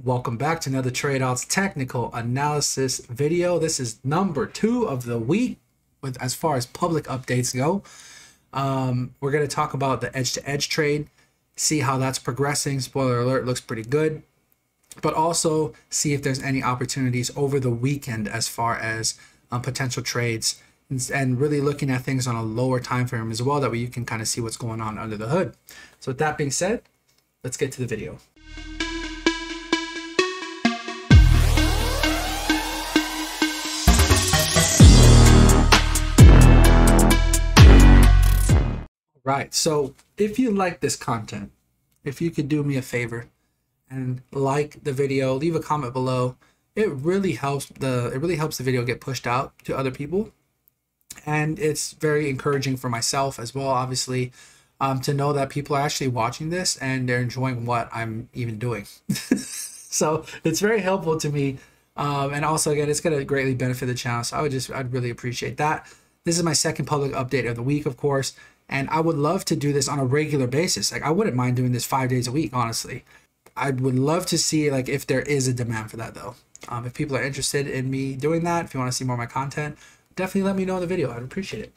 Welcome back to another Trade Outs technical analysis video. This is number 2 of the week with as far as public updates go. We're going to talk about the edge-to-edge trade, see how that's progressing. Spoiler alert, looks pretty good. But also see if there's any opportunities over the weekend as far as potential trades, and really looking at things on a lower time frame as well. That way you can kind of see what's going on under the hood. So with that being said, let's get to the video. Right, so if you like this content, if you could do me a favor and like the video, leave a comment below. It really helps the video get pushed out to other people, and it's very encouraging for myself as well, obviously, to know that people are actually watching this and they're enjoying what I'm even doing. So it's very helpful to me, and also again, it's going to greatly benefit the channel. So I'd really appreciate that. This is my second public update of the week, of course. And I would love to do this on a regular basis. Like, I wouldn't mind doing this 5 days a week, honestly. I would love to see, like, if there is a demand for that, though. If people are interested in me doing that, if you want to see more of my content, definitely let me know in the video. I'd appreciate it.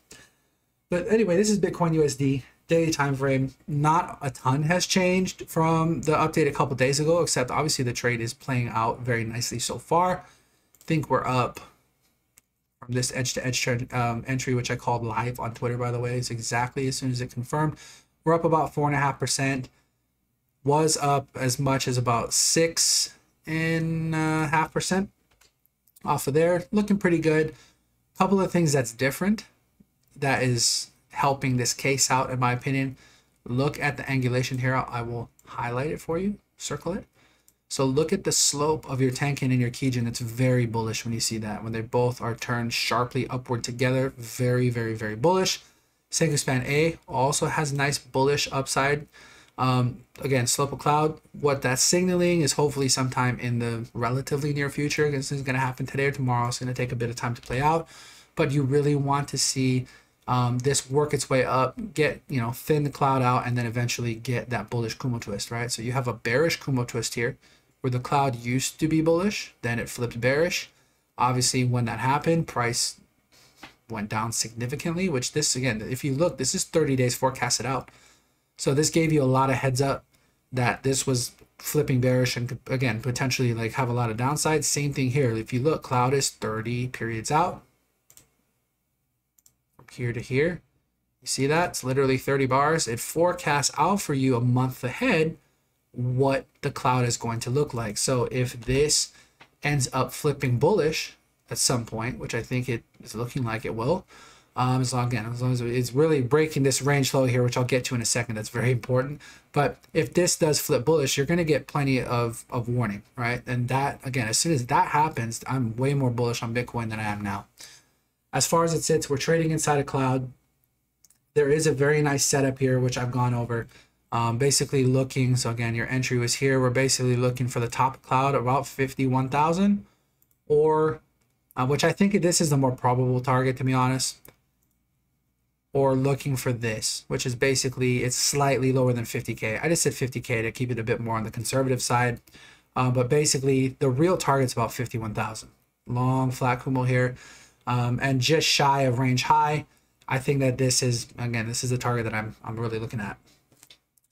But anyway, this is Bitcoin USD daily time frame. Not a ton has changed from the update a couple days ago, except obviously the trade is playing out very nicely so far. I think we're up from this edge-to-edge entry, which I called live on Twitter, by the way. It's exactly as soon as it confirmed. We're up about 4.5%. Was up as much as about 6.5% off of there. Looking pretty good. A couple of things that's different that is helping this case out, in my opinion. Look at the angulation here. I will highlight it for you, circle it. So look at the slope of your Tenkin and your Kijun. It's very bullish when you see that. When they both are turned sharply upward together, very, very, very bullish. Senku Span A also has nice bullish upside. Again, slope of cloud. What that's signaling is hopefully sometime in the relatively near future. This is going to happen today or tomorrow. It's going to take a bit of time to play out. But you really want to see this work its way up, get, thin the cloud out, and then eventually get that bullish Kumo twist, right? So you have a bearish Kumo twist here, where the cloud used to be bullish, then it flipped bearish. Obviously, when that happened, price went down significantly, which this, again, if you look, this is 30 days forecasted out. So this gave you a lot of heads up that this was flipping bearish and, again, potentially like have a lot of downsides. Same thing here. If you look, cloud is 30 periods out. From here to here. You see that? It's literally 30 bars. It forecasts out for you a month ahead what the cloud is going to look like. So if this ends up flipping bullish at some point, which I think it is looking like it will, as long as it's really breaking this range low here, which I'll get to in a second, that's very important. But if this does flip bullish, you're going to get plenty of warning, right? And that, again, as soon as that happens, I'm way more bullish on Bitcoin than I am now. As far as it sits, we're trading inside a cloud. There is a very nice setup here, which I've gone over. Basically looking, so again, your entry was here. We're basically looking for the top cloud about 51,000, or which I think this is the more probable target, to be honest, or looking for this, which is basically, it's slightly lower than 50K. I just said 50K to keep it a bit more on the conservative side, but basically the real target's about 51,000. Long flat Kumo here, and just shy of range high. I think that this is, again, this is the target that I'm really looking at.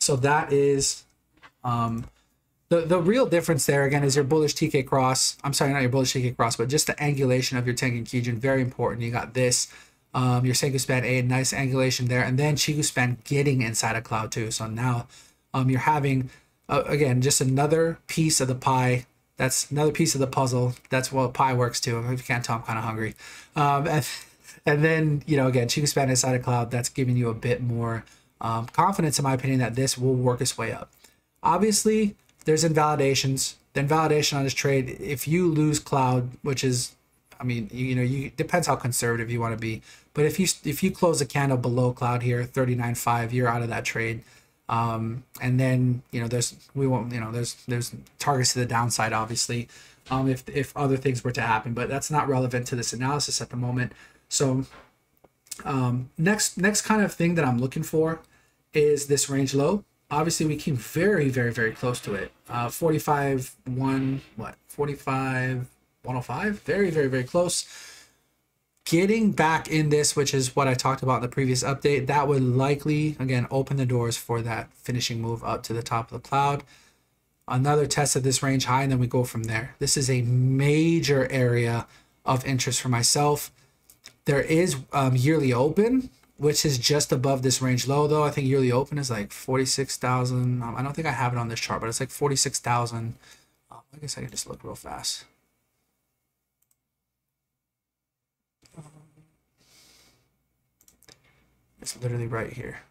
So that is the real difference there, again, is your bullish TK cross. I'm sorry, not your bullish TK cross, but just the angulation of your Tenkin Kijun, very important. You got this, your Senku Span A, nice angulation there, and then Chigu Span getting inside a cloud too. So now you're having, again, just another piece of the pie. That's another piece of the puzzle. That's what pie works too. If you can't tell, I'm kind of hungry. And then, again, Chigu Span inside a cloud, that's giving you a bit more confidence, in my opinion, that this will work its way up. You there's invalidations. The invalidation on this trade, if you lose cloud, which is, I mean, you depends how conservative you want to be, but if you close a candle below cloud here, 39.5, you're out of that trade. And then there's targets to the downside, obviously, if other things were to happen, but that's not relevant to this analysis at the moment. So next kind of thing that I'm looking for is this range low. obviously we came very, very, very close to it. 45, 45, 105, very, very, very close. Getting back in this, which is what I talked about in the previous update, that would likely, again, open the doors for that finishing move up to the top of the cloud. Another test of this range high, and then we go from there. This is a major area of interest for myself. There is yearly open, which is just above this range low, though. I think yearly open is like 46,000. I don't think I have it on this chart, but it's like 46,000. I guess I can just look real fast. It's literally right here.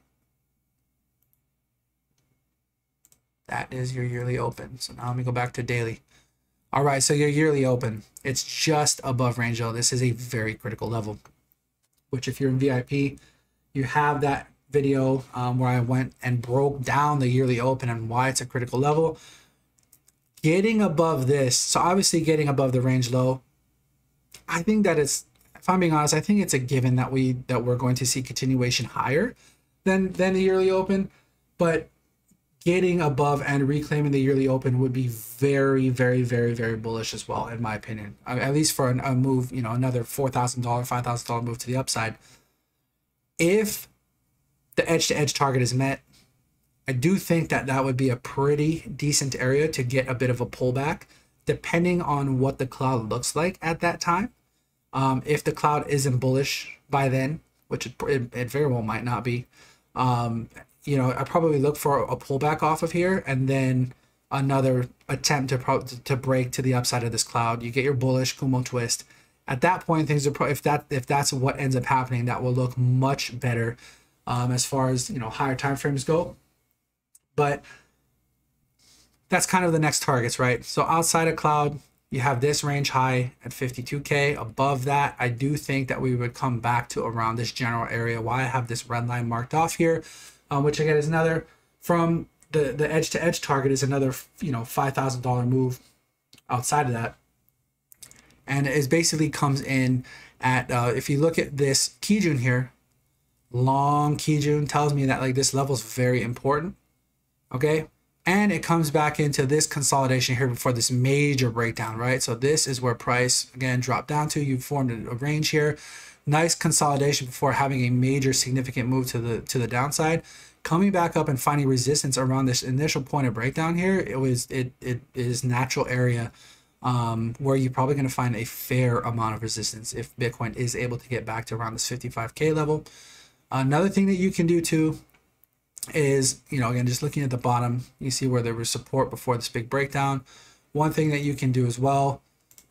That is your yearly open. So now let me go back to daily. All right, so your yearly open, it's just above range low. This is a very critical level, which if you're in VIP, you have that video where I went and broke down the yearly open and why it's a critical level. Getting above this, so obviously getting above the range low, I think that it's, if I'm being honest, I think it's a given that we're going to see continuation higher than the yearly open, but getting above and reclaiming the yearly open would be very, very, very, very bullish as well, in my opinion. At least for a move, you know, another $4,000, $5,000 move to the upside. If the edge-to-edge target is met, I do think that that would be a pretty decent area to get a bit of a pullback, depending on what the cloud looks like at that time. If the cloud isn't bullish by then, which it very well might not be, you know, I probably look for a pullback off of here and then another attempt to break to the upside of this cloud. You get your bullish Kumo twist. At that point, things are if that's what ends up happening, that will look much better as far as, you know, higher time frames go. But that's kind of the next targets, right? So outside of cloud, you have this range high at 52K. Above that, I do think that we would come back to around this general area. Why I have this red line marked off here, which again is another, from the edge to edge target is another, you know, $5,000 move outside of that. And it basically comes in at, if you look at this Kijun here, long Kijun tells me that like this level is very important. Okay. And it comes back into this consolidation here before this major breakdown, right? So this is where price, again, dropped down to. You formed a range here. Nice consolidation before having a major significant move to the downside. Coming back up and finding resistance around this initial point of breakdown here, it is natural area where you're probably going to find a fair amount of resistance if Bitcoin is able to get back to around this 55K level. Another thing that you can do too is, you know, again, just looking at the bottom, you see where there was support before this big breakdown. One thing that you can do as well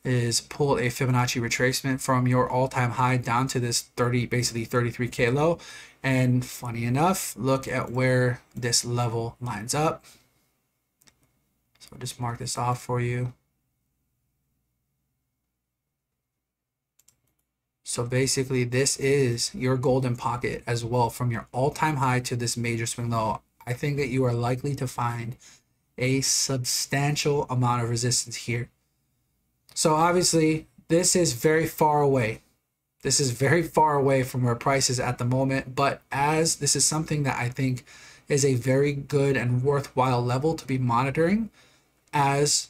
is pull a Fibonacci retracement from your all-time high down to this basically 33K low. And funny enough, look at where this level lines up. So I'll just mark this off for you. So basically this is your golden pocket as well, from your all-time high to this major swing low. I think that you are likely to find a substantial amount of resistance here. So obviously this is very far away. This is very far away from where price is at the moment, but as this is something that I think is a very good and worthwhile level to be monitoring as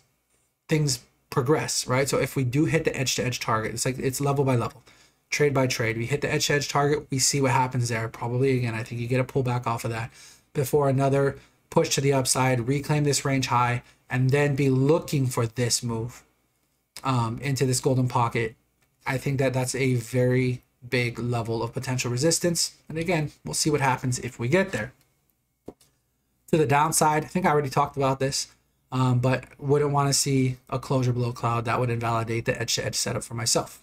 things progress, right? So if we do hit the edge-to-edge target, it's like it's level by level, trade by trade. We hit the edge-to-edge target, we see what happens there. Probably, again, I think you get a pullback off of that before another push to the upside, reclaim this range high, and then be looking for this move into this golden pocket. I think that that's a very big level of potential resistance. And again, we'll see what happens if we get there. To the downside, I think I already talked about this, but wouldn't want to see a closure below cloud. That would invalidate the edge-to-edge setup for myself.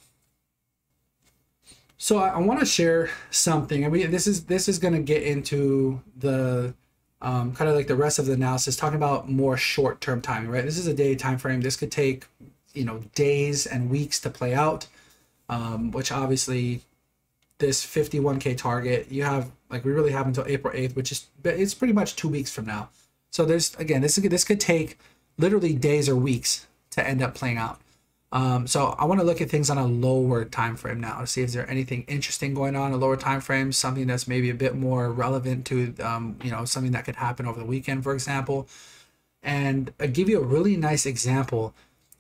So I want to share something, and this is going to get into the kind of like the rest of the analysis, talking about more short-term timing, right? This is a daily time frame. This could take, you know, days and weeks to play out, which obviously this 51K target, you have, like, we really have until April 8th, which is, it's pretty much 2 weeks from now. So there's, again, this could take literally days or weeks to end up playing out. So I want to look at things on a lower time frame now to see if there's anything interesting going on, a lower time frame, something that's maybe a bit more relevant to you know, something that could happen over the weekend, for example. And I give you a really nice example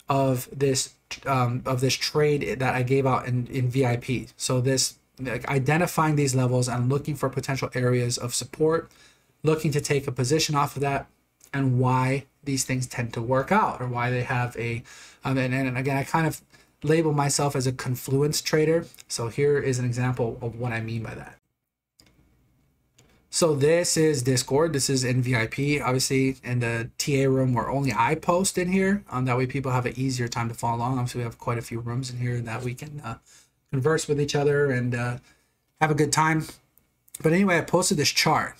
of this trade that I gave out in VIP. So this, like, identifying these levels and looking for potential areas of support, looking to take a position off of that, and why these things tend to work out, or why they have a and again, I kind of label myself as a confluence trader. So here is an example of what I mean by that. So this is Discord. This is in VIP, obviously in the TA room where only I post in here. That way people have an easier time to follow along. Obviously we have quite a few rooms in here that we can converse with each other and have a good time. But anyway, I posted this chart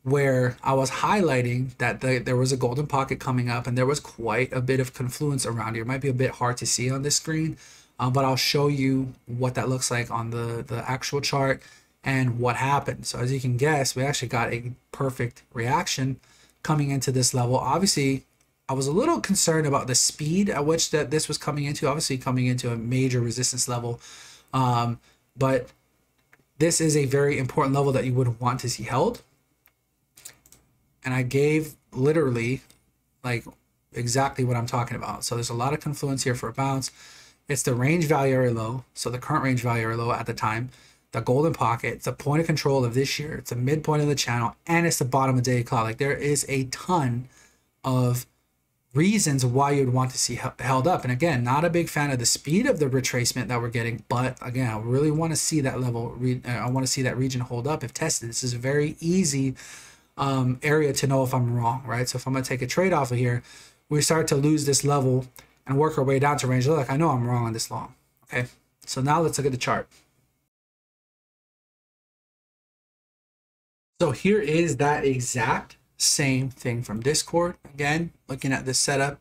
where I was highlighting that there was a golden pocket coming up, and there was quite a bit of confluence around here. It might be a bit hard to see on this screen, but I'll show you what that looks like on the actual chart and what happened. So as you can guess, we actually got a perfect reaction coming into this level. Obviously, I was a little concerned about the speed at which that this was coming into, obviously coming into a major resistance level. But this is a very important level that you would want to see held. And I gave literally like exactly what I'm talking about. So there's a lot of confluence here for a bounce. It's the range value area low. So the current range value area low at the time, the golden pocket, it's the point of control of this year. It's the midpoint of the channel, and it's the bottom of the daily cloud. Like, there is a ton of reasons why you'd want to see held up. And again, not a big fan of the speed of the retracement that we're getting, but again, I really want to see that level. I want to see that region hold up if tested. This is a very easy area to know if I'm wrong, right? So if I'm gonna take a trade off of here, we start to lose this level and work our way down to range low. Like, I know I'm wrong on this long. Okay, so now let's look at the chart. So here is that exact same thing from Discord. Again, looking at this setup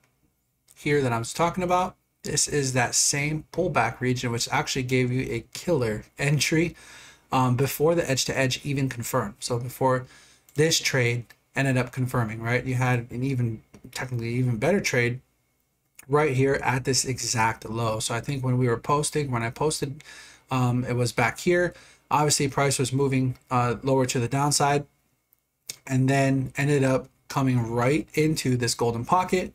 here that I was talking about, this is that same pullback region, which actually gave you a killer entry before the edge to edge even confirmed. So before this trade ended up confirming, right? You had an technically even better trade right here at this exact low. So I think when I posted, it was back here. Obviously, price was moving lower to the downside, and then ended up coming right into this golden pocket,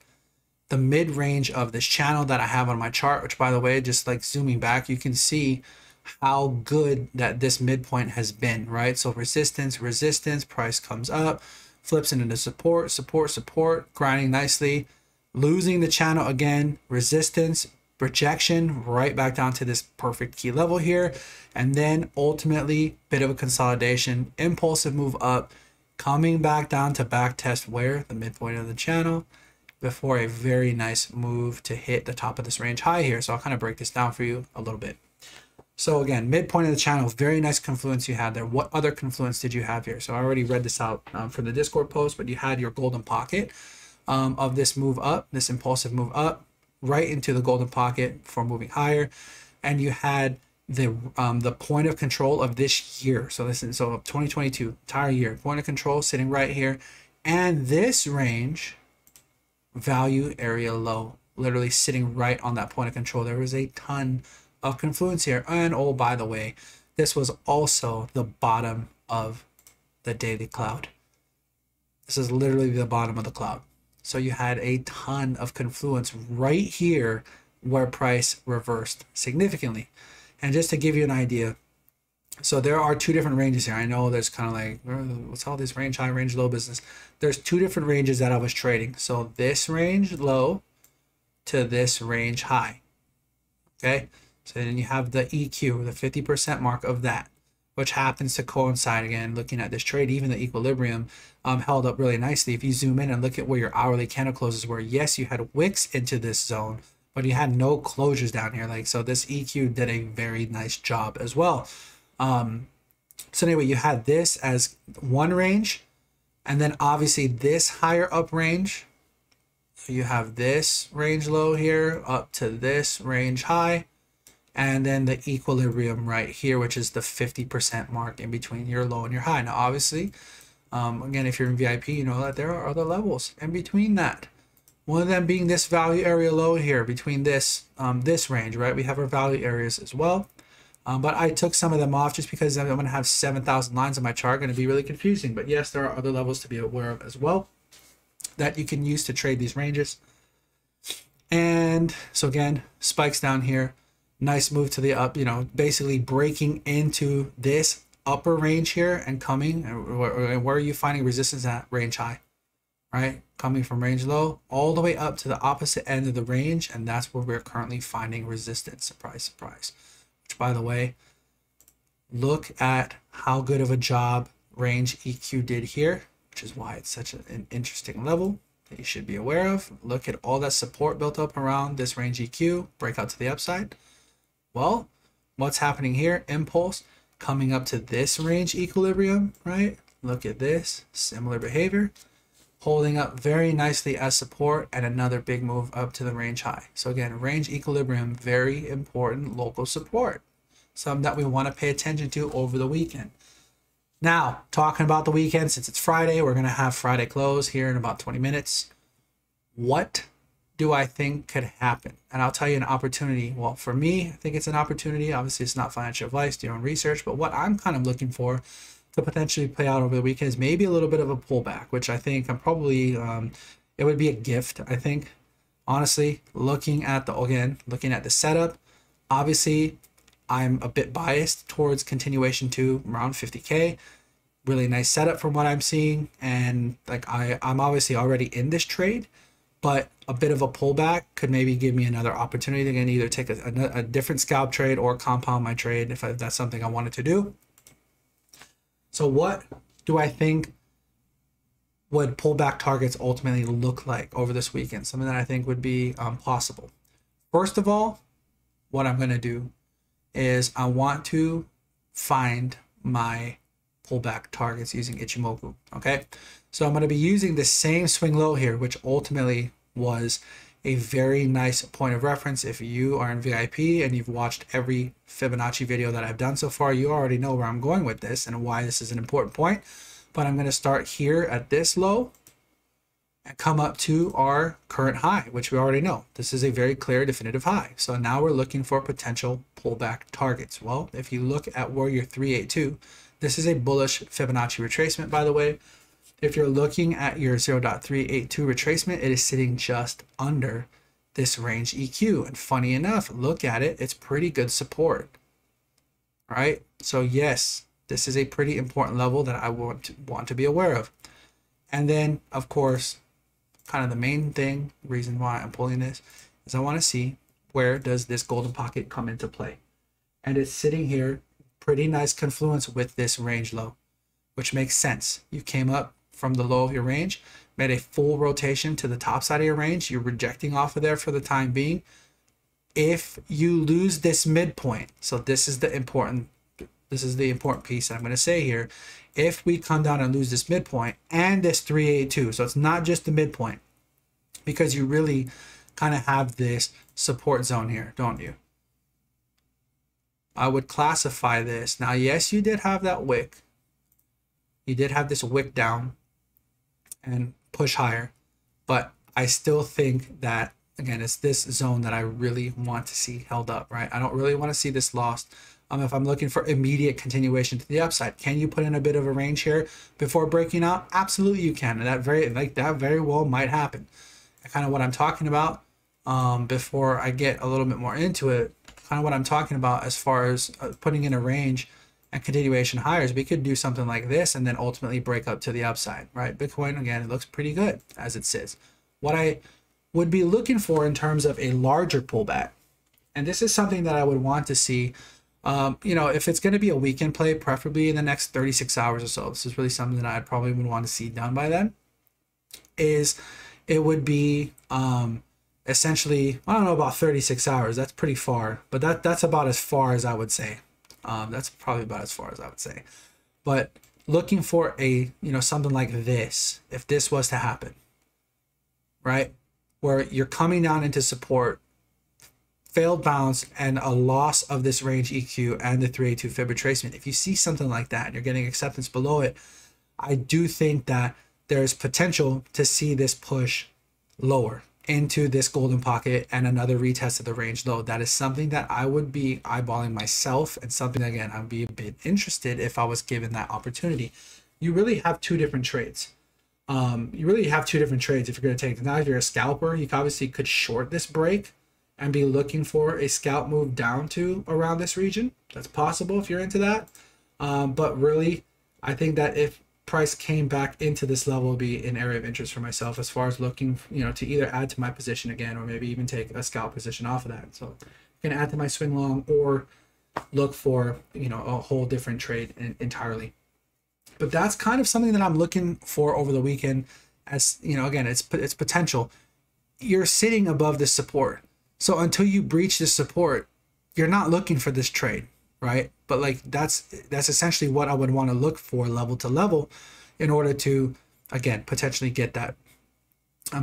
the mid-range of this channel that I have on my chart, which, by the way, just like zooming back, you can see how good that this midpoint has been, right? So resistance, resistance, price comes up, flips into support, support, support, grinding nicely, losing the channel again, resistance, rejection, right back down to this perfect key level here, and then ultimately bit of a consolidation, impulsive move up, coming back down to back test where the midpoint of the channel before a very nice move to hit the top of this range high here. So I'll kind of break this down for you a little bit. So again, midpoint of the channel, very nice confluence you had there. What other confluence did you have here? So I already read this out from the Discord post, but you had your golden pocket of this move up, this impulsive move up, right into the golden pocket for moving higher, and you had the point of control of this year. So this is 2022 entire year, point of control sitting right here, and this range value area low, literally sitting right on that point of control. There was a ton of confluence here, and oh, by the way, this was also the bottom of the daily cloud. This is literally the bottom of the cloud. So you had a ton of confluence right here where price reversed significantly. And just to give you an idea, so there are two different ranges here. I know there's kind of like, what's all this range high, range low business? There's two different ranges that I was trading. So this range low to this range high. Okay, so then you have the EQ, the 50% mark of that, which happens to coincide, again, looking at this trade, even the equilibrium held up really nicely. If you zoom in and look at where your hourly candle closes were, yes, you had wicks into this zone, but you had no closures down here. Like, so this EQ did a very nice job as well. So anyway, you had this as one range, and then obviously this higher up range. So you have this range low here up to this range high, and then the equilibrium right here, which is the 50% mark in between your low and your high. Now, obviously, again, if you're in VIP, you know that there are other levels in between that. One of them being this value area low here between this this range, right? We have our value areas as well. But I took some of them off just because I'm going to have 7,000 lines on my chart, going to be really confusing. But yes, there are other levels to be aware of as well that you can use to trade these ranges. And so again, spikes down here, nice move to the up, you know, basically breaking into this upper range here and coming. Where are you finding resistance at? Range high, right? Coming from range low all the way up to the opposite end of the range. And that's where we're currently finding resistance. Surprise, surprise. Which, by the way, look at how good of a job range EQ did here, which is why it's such an interesting level that you should be aware of. Look at all that support built up around this range EQ, breakout to the upside. Well, what's happening here? Impulse coming up to this range equilibrium, right? Look at this, similar behavior, holding up very nicely as support, and another big move up to the range high. So again, range equilibrium, very important local support, something that we want to pay attention to over the weekend. Now, talking about the weekend, since it's Friday, we're going to have Friday close here in about 20 minutes. What do I think could happen? And I'll tell you an opportunity. Well, for me, I think it's an opportunity. Obviously, it's not financial advice, do your own research, but what I'm kind of looking for to potentially play out over the weekend is maybe a little bit of a pullback, which I think I'm probably, it would be a gift, I think. Honestly, looking at the setup, obviously, I'm a bit biased towards continuation to around 50K. Really nice setup from what I'm seeing. And like I'm obviously already in this trade, but a bit of a pullback could maybe give me another opportunity to either take a different scalp trade or compound my trade if that's something I wanted to do. So what do I think would pullback targets ultimately look like over this weekend? Something that I think would be possible. First of all, what I'm going to do is I want to find my pullback targets using Ichimoku. Okay, so I'm going to be using the same swing low here, which ultimately was a very nice point of reference. If you are in VIP and you've watched every Fibonacci video that I've done so far, you already know where I'm going with this and why this is an important point. But I'm going to start here at this low and come up to our current high, which we already know. This is a very clear, definitive high. So now we're looking for potential pullback targets. Well, if you look at where your 382, this is a bullish Fibonacci retracement, by the way. If you're looking at your 0.382 retracement, it is sitting just under this range EQ. And funny enough, look at it, it's pretty good support. All right, so yes, this is a pretty important level that I want to be aware of. And then, of course, kind of the main thing, reason why I'm pulling this, is I want to see where does this golden pocket come into play. And it's sitting here, pretty nice confluence with this range low, which makes sense. You came up from the low of your range, made a full rotation to the top side of your range. You're rejecting off of there for the time being. If you lose this midpoint, so this is the important piece that I'm going to say here. If we come down and lose this midpoint and this 382, so it's not just the midpoint, because you really kind of have this support zone here, don't you? I would classify this. Now, yes, you did have that wick. You did have this wick down and push higher, but I still think that, again, it's this zone that I really want to see held up, right? I don't really want to see this lost. If I'm looking for immediate continuation to the upside, can you put in a bit of a range here before breaking out? Absolutely, you can, and that very well might happen. Kind of what I'm talking about before I get a little bit more into it. Kind of what I'm talking about as far as putting in a range and continuation higher, we could do something like this and then ultimately break up to the upside, right? Bitcoin, again, it looks pretty good as it sits. What I would be looking for in terms of a larger pullback, and this is something that I would want to see, you know, if it's going to be a weekend play, preferably in the next 36 hours or so, this is really something that I probably would want to see done by then, is it would be essentially, I don't know about 36 hours, that's pretty far, but that's about as far as I would say. That's probably about as far as I would say. But looking for a, you know, something like this, if this was to happen, right? Where you're coming down into support, failed bounce, and a loss of this range EQ and the 382 fib retracement. If you see something like that and you're getting acceptance below it, I do think that there's potential to see this push lower into this golden pocket and another retest of the range low. That is something that I would be eyeballing myself, and something that, again, I'd be a bit interested if I was given that opportunity. You really have two different trades. If you're going to take. Now, if you're a scalper, you obviously could short this break and be looking for a scalp move down to around this region. That's possible if you're into that. But really, I think that if price came back into this level, would be an area of interest for myself as far as looking, to either add to my position again, or maybe even take a scalp position off of that. So I'm gonna add to my swing long, or look for, a whole different trade entirely. But that's kind of something that I'm looking for over the weekend. As again, it's potential. You're sitting above this support, so until you breach this support, you're not looking for this trade, right? But like that's essentially what I would want to look for level to level, in order to, again, potentially get that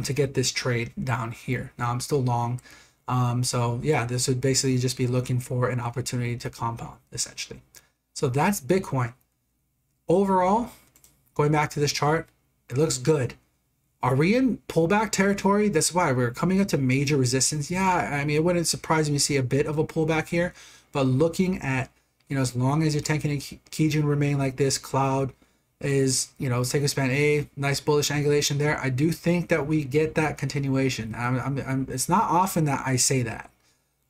to get this trade down here. Now I'm still long, so yeah, this would basically just be looking for an opportunity to compound, essentially. So that's Bitcoin. Overall, going back to this chart, it looks good. Are we in pullback territory? That's why we're coming up to major resistance. Yeah, I mean, it wouldn't surprise me to see a bit of a pullback here, but looking at, as long as your Tenkan and Kijun remain like this, cloud is, Seiko span A, nice bullish angulation there. I do think that we get that continuation. It's not often that I say that.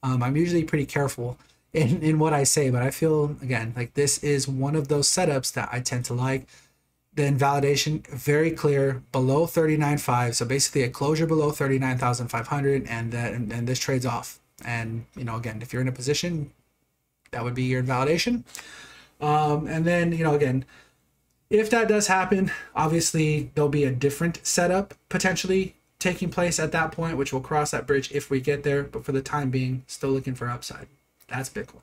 I'm usually pretty careful in what I say, but I feel, again, like this is one of those setups that I tend to like. The invalidation, very clear, below 39.5. So basically a closure below 39,500, and this trades off. And, again, if you're in a position, that would be your invalidation. And then, again, if that does happen, obviously there'll be a different setup potentially taking place at that point, which will cross that bridge if we get there. But for the time being, still looking for upside. That's Bitcoin.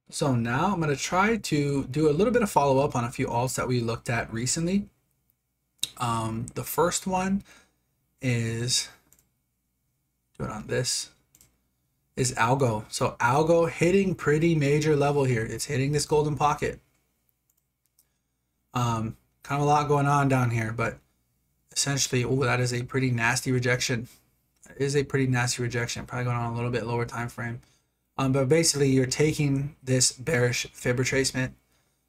So now I'm going to try to do a little bit of follow-up on a few alts that we looked at recently. The first one is, do it on this, is ALGO. So ALGO hitting pretty major level here. It's hitting this golden pocket. Kind of a lot going on down here, but essentially, that is a pretty nasty rejection. It is a pretty nasty rejection, probably going on a little bit lower time frame. But basically, you're taking this bearish fib retracement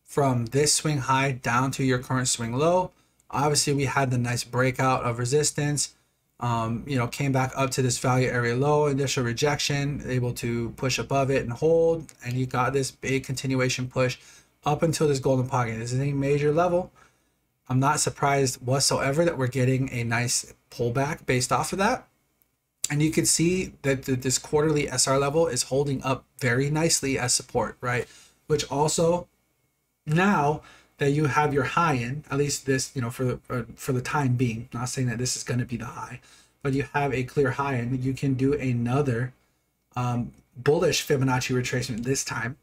from this swing high down to your current swing low. Obviously, we had the nice breakout of resistance. Came back up to this value area low, initial rejection, able to push above it and hold, and you got this big continuation push up until this golden pocket. This is a major level. I'm not surprised whatsoever that we're getting a nice pullback based off of that. And you can see that this quarterly SR level is holding up very nicely as support, right? Which also, now that you have your high in, at least this, for the time being, not saying that this is going to be the high, but you have a clear high in, you can do another bullish Fibonacci retracement this time,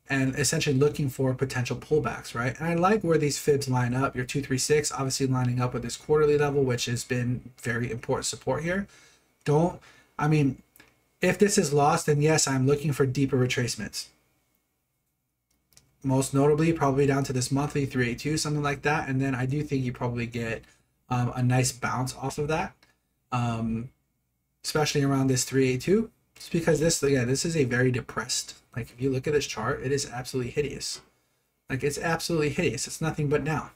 and essentially looking for potential pullbacks, right? And I like where these fibs line up. Your 236 obviously lining up with this quarterly level, which has been very important support here. If this is lost, then yes, I'm looking for deeper retracements. Most notably, probably down to this monthly 382, something like that. And then I do think you probably get a nice bounce off of that, especially around this 382. Just because this is a very depressed, like if you look at this chart, it is absolutely hideous. Like it's absolutely hideous. It's nothing but down.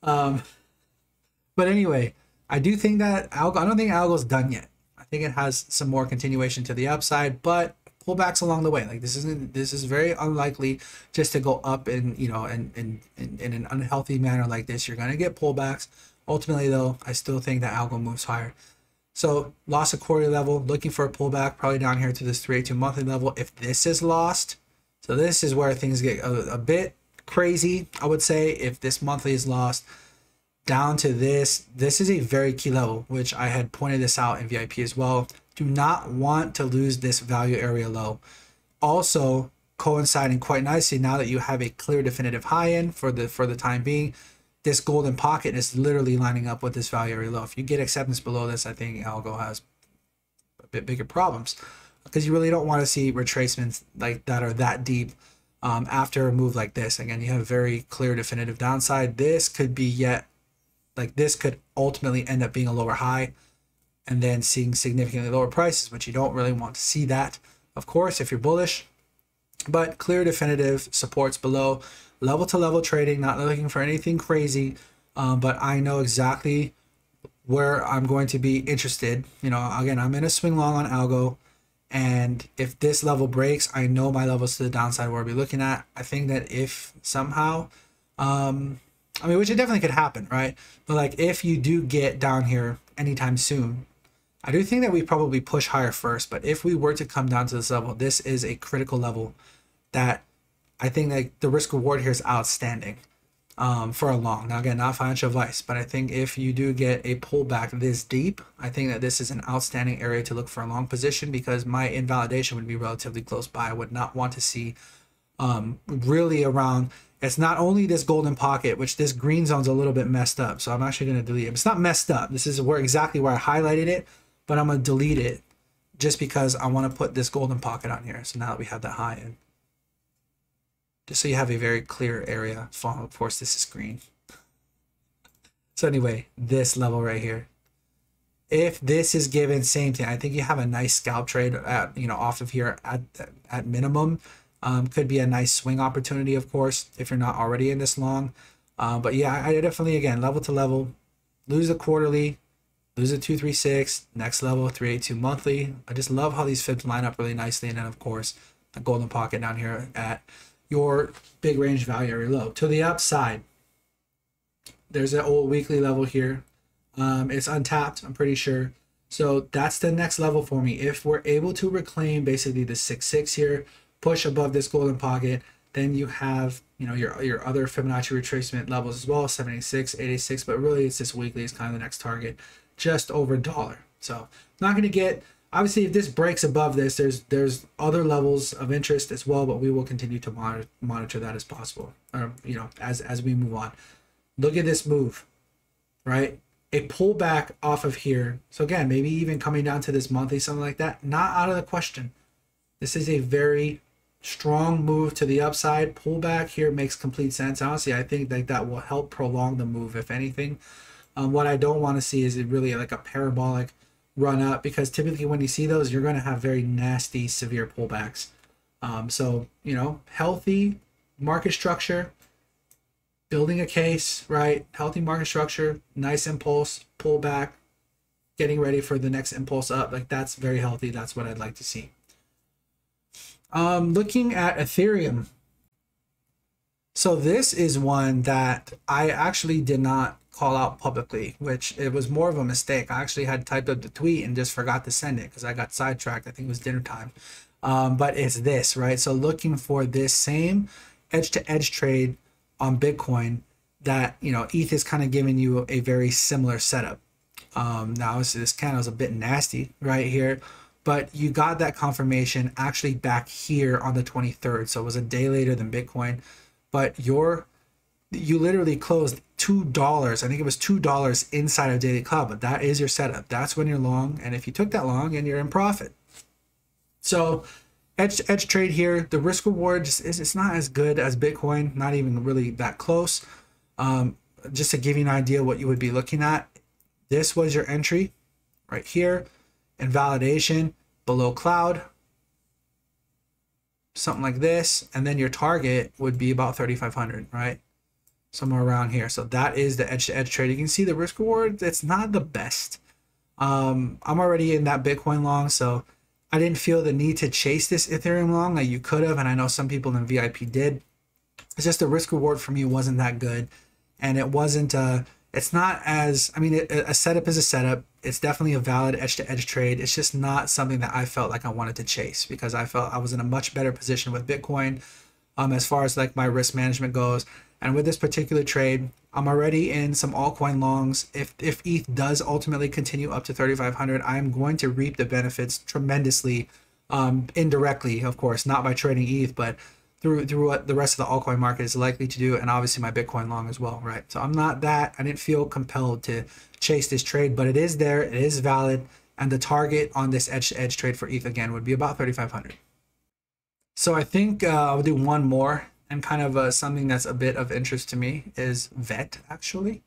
But anyway, I do think that ALGO, I don't think ALGO's done yet. I think it has some more continuation to the upside, but pullbacks along the way. Like this is very unlikely just to go up in an unhealthy manner like this. You're gonna get pullbacks. Ultimately though, I still think that ALGO moves higher. So lost a quarterly level, looking for a pullback, probably down here to this 382 monthly level. If this is lost, so this is where things get a bit crazy, I would say. If this monthly is lost, down to this is a very key level, which I had pointed this out in VIP as well. Do not want to lose this value area low. Also coinciding quite nicely, now that you have a clear definitive high end for the time being, this golden pocket is literally lining up with this value area low. If you get acceptance below this, I think ALGO has a bit bigger problems, because you really don't want to see retracements like that are that deep after a move like this. Again, you have very clear definitive downside. This could be yet Like this could ultimately end up being a lower high and then seeing significantly lower prices, but you don't really want to see that, of course, if you're bullish. But clear definitive supports below, level to level trading, not looking for anything crazy, but I know exactly where I'm going to be interested. You know, again, I'm in a swing long on Algo, and if this level breaks, I know my levels to the downside where I'll be looking at. I think that if somehow, I mean, which it definitely could happen, right? But like if you do get down here anytime soon, I do think that we probably push higher first, but if we were to come down to this level, this is a critical level that I think like the risk reward here is outstanding for a long. Now again, not financial advice, but I think if you do get a pullback this deep, I think that this is an outstanding area to look for a long position, because my invalidation would be relatively close by. I would not want to see really around. It's not only this golden pocket, which this green zone's a little bit messed up, so I'm actually going to delete it. It's not messed up. This is where exactly where I highlighted it, but I'm going to delete it just because I want to put this golden pocket on here. So now that we have that high in, just so you have a very clear area. Of course, this is green. So anyway, this level right here, if this is given, same thing. I think you have a nice scalp trade at, you know, off of here at minimum. Could be a nice swing opportunity, of course, if you're not already in this long. But yeah, I definitely, again, level to level, lose the quarterly, lose the 236, next level 382 monthly. I just love how these fibs line up really nicely. And then of course, a golden pocket down here at your big range value area low. To the upside, there's an old weekly level here. It's untapped, I'm pretty sure. So that's the next level for me. If we're able to reclaim basically the 6.6 here, push above this golden pocket, then you have, you know, your other Fibonacci retracement levels as well, 786, 886, but really it's this weekly is kind of the next target, just over $1. So not going to get, obviously if this breaks above this, there's other levels of interest as well, but we will continue to monitor that as possible, you know, as we move on. Look at this move, right? A pullback off of here. So again, maybe even coming down to this monthly, something like that, not out of the question. This is a very strong move to the upside. Pullback here makes complete sense. Honestly, I think like that will help prolong the move, if anything. What I don't want to see is it really like a parabolic run up, because typically when you see those, you're going to have very nasty, severe pullbacks. So, you know, healthy market structure, building a case, right? Healthy market structure, nice impulse, pullback, getting ready for the next impulse up. Like that's very healthy. That's what I'd like to see. Looking at Ethereum. So this is one that I actually did not call out publicly, which it was more of a mistake. I actually had typed up the tweet and just forgot to send it because I got sidetracked. I think it was dinner time. But it's this, right? So looking for this same edge-to-edge trade on Bitcoin that, you know, ETH is kind of giving you a very similar setup. Now this candle is a bit nasty right here, but you got that confirmation actually back here on the 23rd. So it was a day later than Bitcoin, but you literally closed $2. I think it was $2 inside of daily cloud, but that is your setup. That's when you're long. And if you took that long, and you're in profit. So edge trade here, the risk reward it's not as good as Bitcoin, not even really that close. Just to give you an idea what you would be looking at, this was your entry right here, invalidation below cloud, something like this, and then your target would be about 3,500, right? Somewhere around here. So that is the edge-to-edge trade. You can see the risk reward, it's not the best. I'm already in that Bitcoin long, so I didn't feel the need to chase this Ethereum long like you could have, and I know some people in VIP did. It's just the risk reward for me wasn't that good, and it wasn't it's not as, I mean, a setup is a setup. It's definitely a valid edge-to-edge trade. It's just not something that I felt like I wanted to chase, because I felt I was in a much better position with Bitcoin as far as like my risk management goes. And with this particular trade, I'm already in some altcoin longs. If ETH does ultimately continue up to 3,500, I'm going to reap the benefits tremendously, indirectly, of course, not by trading ETH, but through what the rest of the altcoin market is likely to do, and obviously my Bitcoin long as well, right? So I didn't feel compelled to chase this trade, but it is there, it is valid, and the target on this edge-to-edge trade for ETH again would be about 3,500. So I think I'll do one more, and kind of something that's a bit of interest to me is VET, actually.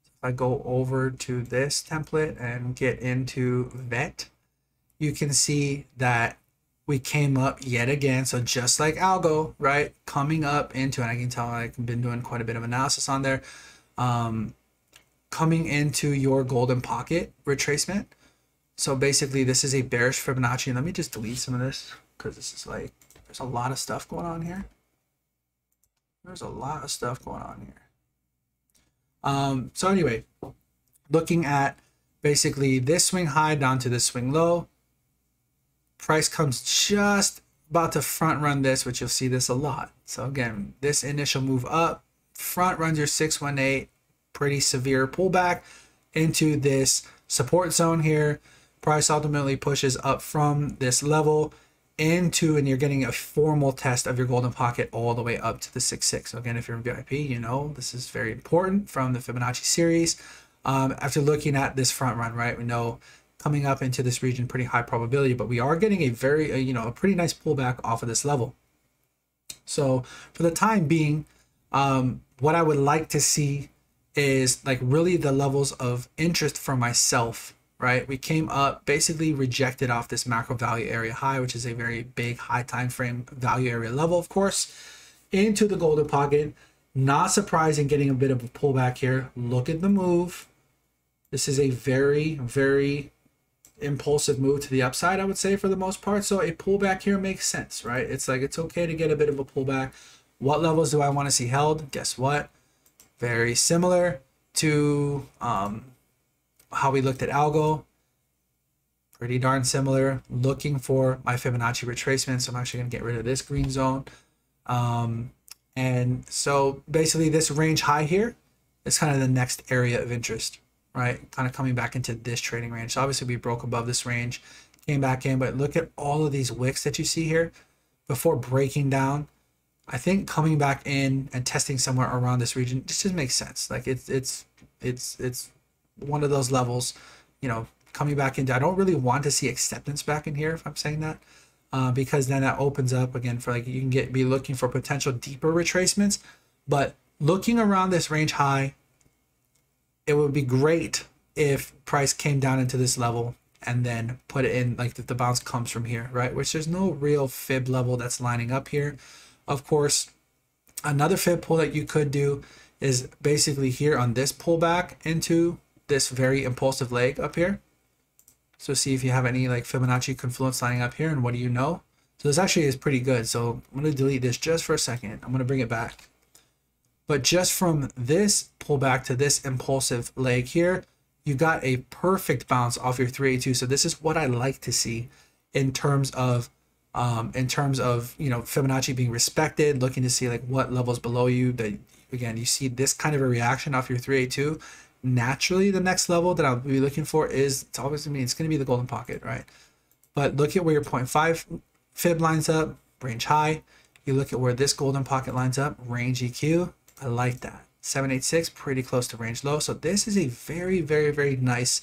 If I go over to this template and get into vet, you can see that we came up yet again. So just like Algo, right? Coming up into, and I can tell I've been doing quite a bit of analysis on there. Coming into your golden pocket retracement. So basically this is a bearish Fibonacci. And let me just delete some of this because this is like, there's a lot of stuff going on here. There's a lot of stuff going on here. So anyway, looking at basically this swing high down to this swing low, price comes just about to front run this, which you'll see this a lot. So again, this initial move up, front runs your 618, pretty severe pullback into this support zone here. Price ultimately pushes up from this level into, and you're getting a formal test of your golden pocket all the way up to the 6.6. So again, if you're in VIP, you know this is very important from the Fibonacci series. After looking at this front run, right, we know coming up into this region, pretty high probability, but we are getting a very, a pretty nice pullback off of this level. So for the time being, what I would like to see is like really the levels of interest for myself, right? We came up, basically rejected off this macro value area high, which is a very big high time frame value area level, of course, into the golden pocket. Not surprising, getting a bit of a pullback here. Look at the move. This is a very, very impulsive move to the upside, I would say, for the most part. So a pullback here makes sense, right? It's like, it's okay to get a bit of a pullback. What levels do I want to see held? Guess what? Very similar to how we looked at Algo. Pretty darn similar. Looking for my Fibonacci retracement. So I'm actually going to get rid of this green zone. And so basically this range high here is kind of the next area of interest, right? Kind of coming back into this trading range. So obviously we broke above this range, came back in, but look at all of these wicks that you see here before breaking down. I think coming back in and testing somewhere around this region just makes sense. Like it's one of those levels, coming back into. I don't really want to see acceptance back in here, if I'm saying that, because then that opens up again for like, you can be looking for potential deeper retracements. But looking around this range high, it would be great if price came down into this level and then put it in, like if the bounce comes from here, right? Which there's no real fib level that's lining up here. Of course, another fib pull that you could do is basically here on this pullback into this very impulsive leg up here. So see if you have any like Fibonacci confluence lining up here, and what do you know? So this actually is pretty good. So I'm going to delete this just for a second. I'm going to bring it back. But just from this pullback to this impulsive leg here, you got a perfect bounce off your 382. So this is what I like to see in terms of Fibonacci being respected, looking to see like what levels below you that, again, you see this kind of a reaction off your 382. Naturally, the next level that I'll be looking for is, it's always going to be the golden pocket, right? But look at where your 0.5 fib lines up, range high. You look at where this golden pocket lines up, range EQ. I like that. 786, pretty close to range low. So this is a very, very, very nice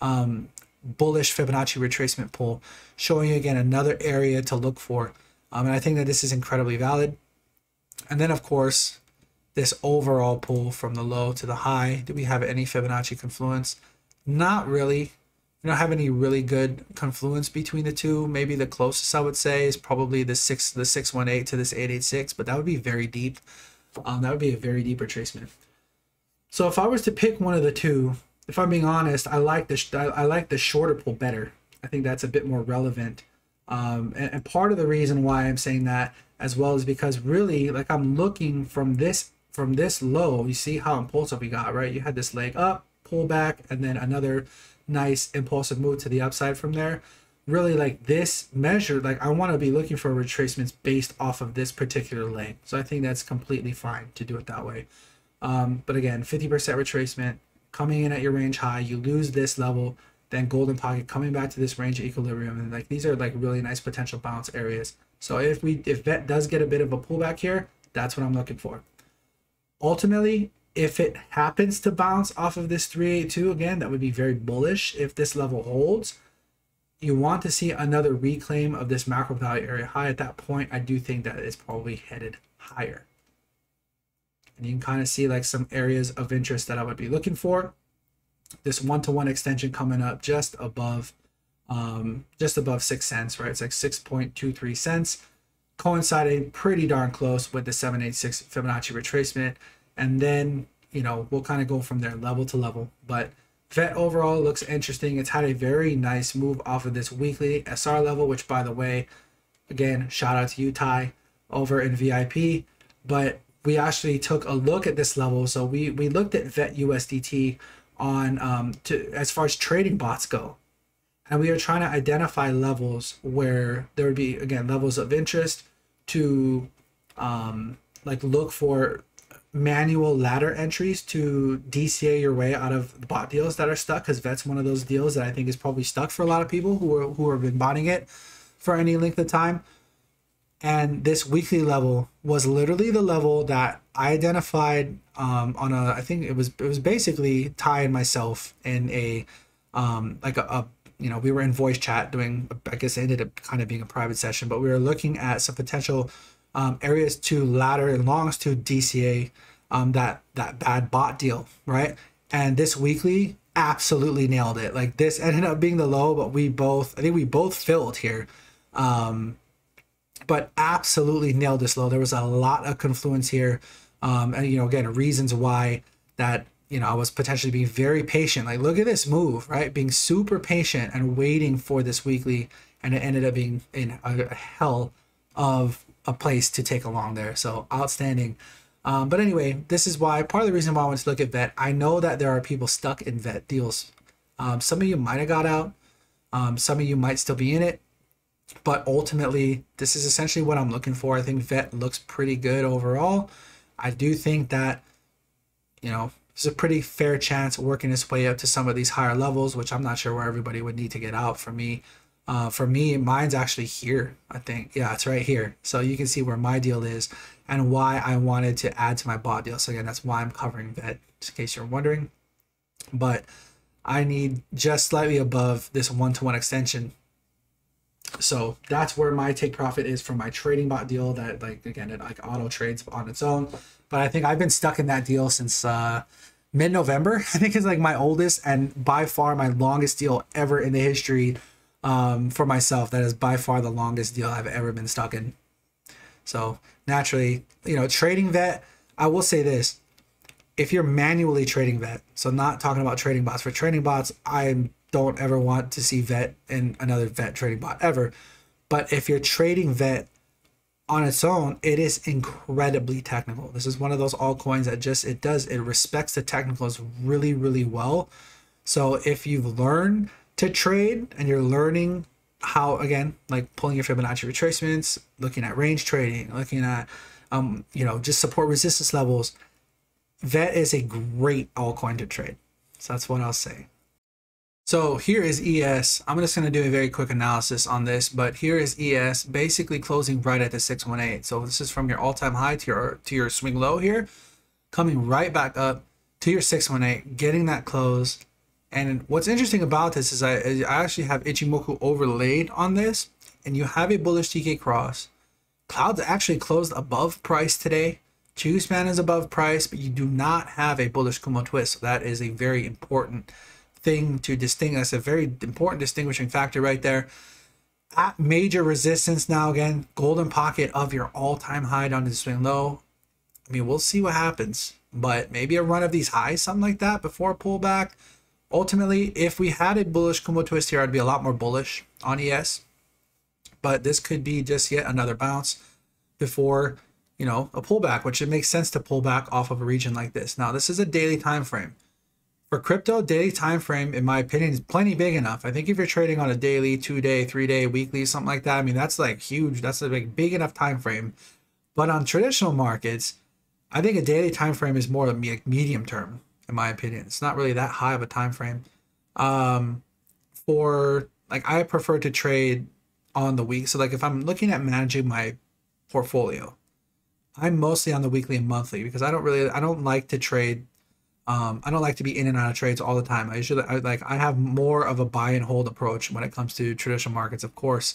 bullish Fibonacci retracement pull, showing you again another area to look for. And I think that this is incredibly valid. And then of course, this overall pull from the low to the high. Do we have any Fibonacci confluence? Not really. We don't have any really good confluence between the two. Maybe the closest I would say is probably the 618 to this 886, but that would be very deep. That would be a very deep retracement. So if I was to pick one of the two, if I'm being honest, I like the shorter pull better. I think that's a bit more relevant. And part of the reason why I'm saying that as well is because really, like, I'm looking from this low. You see how impulsive we got, right? You had this leg up, pull back, and then another nice impulsive move to the upside from there. Really, like this measure, like I want to be looking for retracements based off of this particular leg. So I think that's completely fine to do it that way. But again, 50% retracement coming in at your range high, you lose this level, then golden pocket coming back to this range of equilibrium, and like these are like really nice potential bounce areas. So if VET does get a bit of a pullback here, that's what I'm looking for. Ultimately, if it happens to bounce off of this 382 again, that would be very bullish. If this level holds, you want to see another reclaim of this macro value area high. At that point, I do think that it's probably headed higher. And you can kind of see like some areas of interest that I would be looking for. this one-to-one extension coming up just above 6 cents, right? It's like 6.23 cents, coinciding pretty darn close with the 786 Fibonacci retracement. And then, you know, we'll kind of go from there level to level. But VET overall looks interesting. It's had a very nice move off of this weekly SR level, which, by the way, again, shout out to you, Ty, over in VIP. But we actually took a look at this level. So we looked at VET USDT on as far as trading bots go. And we are trying to identify levels where there would be, again, levels of interest to like look for manual ladder entries to DCA your way out of the bot deals that are stuck, because VET's one of those deals that I think is probably stuck for a lot of people who have been botting it for any length of time. And this weekly level was literally the level that I identified on a, I think it was basically Ty and myself in a like a you know, we were in voice chat doing, I guess it ended up kind of being a private session, but we were looking at some potential areas to ladder and longs to DCA that bad bot deal, right? And this weekly absolutely nailed it. Like, this ended up being the low, but I think we both filled here. But absolutely nailed this low. There was a lot of confluence here. And, you know, again, reasons why that, you know, I was potentially being very patient. Like, look at this move, right? Being super patient and waiting for this weekly. And it ended up being in a hell of a place to take along there. So outstanding. But anyway, this is why, part of the reason why I wanted to look at VET. I know that there are people stuck in VET deals. Some of you might have got out. Some of you might still be in it. But ultimately, this is essentially what I'm looking for. I think VET looks pretty good overall. I do think that, you know, there's a pretty fair chance working its way up to some of these higher levels, which I'm not sure where everybody would need to get out. For me, mine's actually here, I think. Yeah, it's right here. So you can see where my deal is and why I wanted to add to my bot deal. So again, that's why I'm covering VET, just in case you're wondering. But I need just slightly above this one-to-one extension. So that's where my take profit is from my trading bot deal that, like, again, it like auto trades on its own. But I think I've been stuck in that deal since mid-November. I think it's like my oldest and by far my longest deal ever in the history for myself. That is by far the longest deal I've ever been stuck in. So naturally, you know, trading VET, I will say this. If you're manually trading VET, so not talking about trading bots. For trading bots, I don't ever want to see VET in another VET trading bot ever. But if you're trading VET on its own, it is incredibly technical. This is one of those altcoins that just, it respects the technicals really, really well. So if you've learned to trade and you're learning how, again, like pulling your Fibonacci retracements, looking at range trading, looking at, you know, just support resistance levels, VET is a great altcoin to trade. So that's what I'll say. So here is ES. I'm just going to do a very quick analysis on this, but here is ES basically closing right at the 618. So this is from your all-time high to your swing low here, coming right back up to your 618, getting that close. And what's interesting about this is I actually have Ichimoku overlaid on this, and you have a bullish TK cross. Clouds actually closed above price today. Q-span is above price, but you do not have a bullish Kumo twist. So that is a very important thing to distinguish. That's a very important distinguishing factor right there. At major resistance now, again, golden pocket of your all-time high down to the swing low. I mean, we'll see what happens, but maybe a run of these highs, something like that, before a pullback. Ultimately, if we had a bullish Kumo twist here, I'd be a lot more bullish on ES, but this could be just yet another bounce before, you know, a pullback, which it makes sense to pull back off of a region like this. Now, this is a daily time frame. For crypto, daily time frame, in my opinion, is plenty big enough. I think if you're trading on a daily, 2-day, 3-day, weekly, something like that, I mean, that's like huge. That's like big enough time frame. But on traditional markets, I think a daily time frame is more like medium term, in my opinion. It's not really that high of a time frame. For like, I prefer to trade on the week. So like, if I'm looking at managing my portfolio, I'm mostly on the weekly and monthly because I don't like to trade. I don't like to be in and out of trades all the time. I have more of a buy and hold approach when it comes to traditional markets, of course,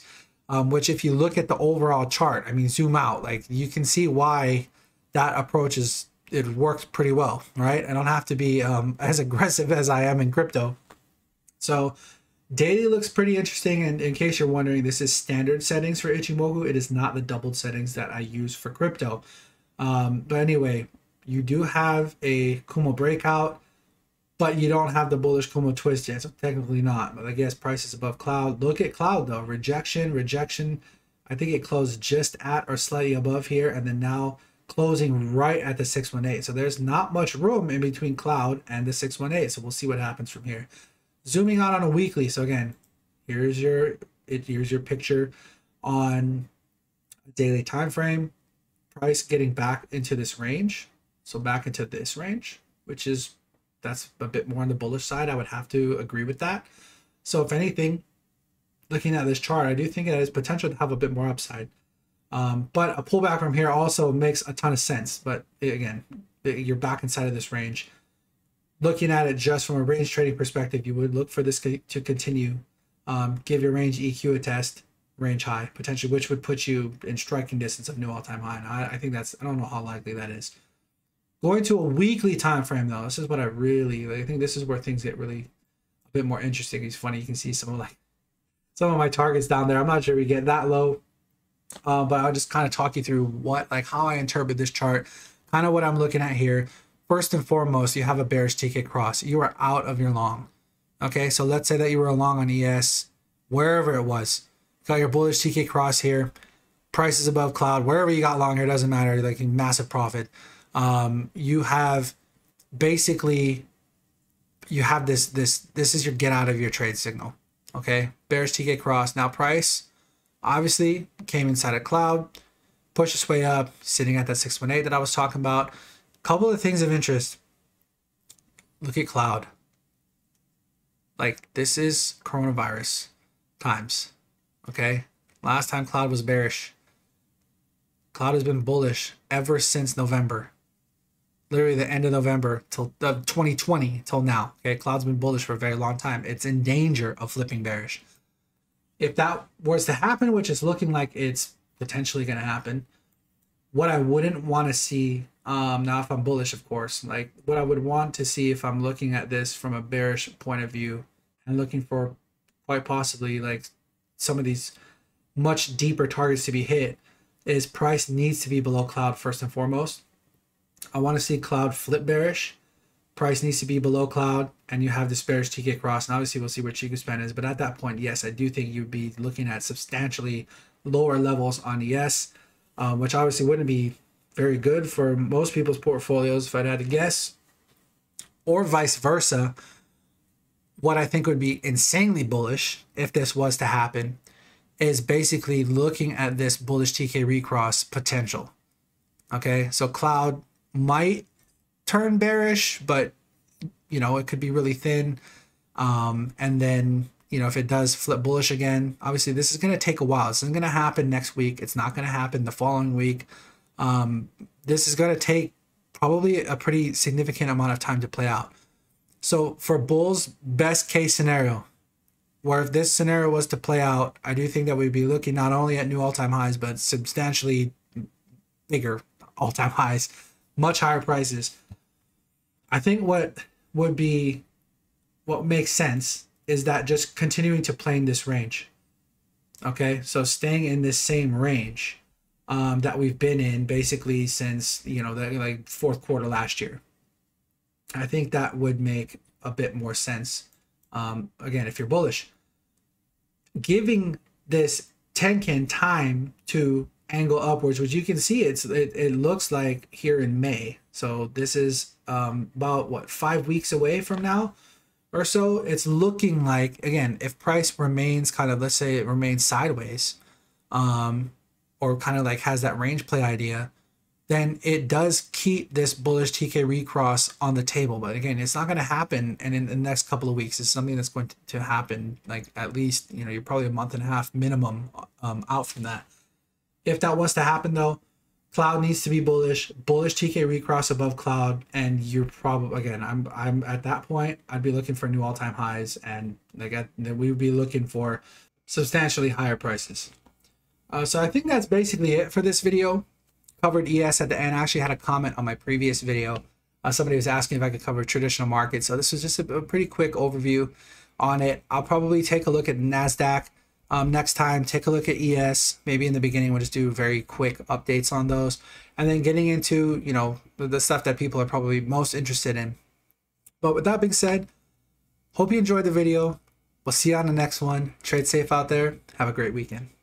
which if you look at the overall chart, I mean, zoom out, like you can see why that approach is it works pretty well, right? I don't have to be as aggressive as I am in crypto. So daily looks pretty interesting. And in case you're wondering, this is standard settings for Ichimoku. It is not the doubled settings that I use for crypto. But anyway, you do have a Kumo breakout, but you don't have the bullish Kumo twist yet. So technically not, but I guess price is above cloud. Look at cloud though, rejection. I think it closed just at or slightly above here, and then now closing right at the 618. So there's not much room in between cloud and the 618. So we'll see what happens from here. Zooming out on a weekly. So again, here's your picture on a daily time frame. Price getting back into this range. So back into this range, that's a bit more on the bullish side. I would have to agree with that. So if anything, looking at this chart, I do think it has potential to have a bit more upside. But a pullback from here also makes a ton of sense. But again, you're back inside of this range. Looking at it just from a range trading perspective, you would look for this to continue. Give your range EQ a test, range high, potentially, which would put you in striking distance of new all-time high. And I think I don't know how likely that is. Going to a weekly time frame, though, this is what I think this is where things get really a bit more interesting. It's funny, you can see some of my targets down there. I'm not sure we get that low, but I'll just kind of talk you through how I interpret this chart, kind of what I'm looking at here. First and foremost, you have a bearish TK cross. You are out of your long. Okay, so let's say that you were long on ES, wherever it was. Got your bullish TK cross here. Price is above cloud. Wherever you got long here, doesn't matter. Like massive profit. You have basically, this is your get out of your trade signal. Okay, bearish TK cross. Now price obviously came inside a cloud, pushed its way up, sitting at that 618 that I was talking about. Couple of things of interest. Look at cloud. Like, this is coronavirus times. Okay, last time cloud was bearish. Cloud has been bullish ever since November. Literally the end of November till 2020 till now. Okay, cloud's been bullish for a very long time. It's in danger of flipping bearish. If that was to happen, which is looking like it's potentially going to happen, what I wouldn't want to see, now if I'm bullish, of course, like what I would want to see if I'm looking at this from a bearish point of view and looking for quite possibly like some of these much deeper targets to be hit, is price needs to be below cloud first and foremost. I want to see cloud flip bearish. Price needs to be below cloud, and you have this bearish TK cross. And obviously, we'll see where Chiku span is. But at that point, yes, I do think you'd be looking at substantially lower levels on ES, which obviously wouldn't be very good for most people's portfolios if I'd had to guess, or vice versa. What I think would be insanely bullish if this was to happen is basically looking at this bullish TK recross potential. Okay, so cloud might turn bearish, but it could be really thin. And then, if it does flip bullish again, obviously this is going to take a while. This isn't going to happen next week. It's not going to happen the following week. This is going to take probably a pretty significant amount of time to play out. So for bulls, best case scenario, where if this scenario was to play out, I do think that we'd be looking not only at new all-time highs, but substantially bigger all-time highs, much higher prices. I think what makes sense is that just continuing to play in this range. Okay, so staying in this same range that we've been in basically since the fourth quarter last year. I think that would make a bit more sense. Again, if you're bullish, giving this Tenkan time to angle upwards, which you can see it looks like here in May. So this is about 5 weeks away from now or so. It's looking like, again, if price remains kind of, let's say it remains sideways, or kind of like has that range play idea, then it does keep this bullish TK recross on the table. But again, it's not going to happen, and in the next couple of weeks, it's something that's going to happen, like at least, you're probably a month and a half minimum out from that. If that was to happen though, cloud needs to be bullish TK recross above cloud, and you're probably, again, I'm at that point, I'd be looking for new all-time highs, and we would be looking for substantially higher prices. So I think that's basically it for this video. covered ES at the end. I actually had a comment on my previous video. Somebody was asking if I could cover traditional markets. So this was just a pretty quick overview on it. I'll probably take a look at NASDAQ next time. Take a look at ES. Maybe in the beginning we'll just do very quick updates on those. And then getting into, you know, the stuff that people are probably most interested in. But with that being said, hope you enjoyed the video. We'll see you on the next one. Trade safe out there. Have a great weekend.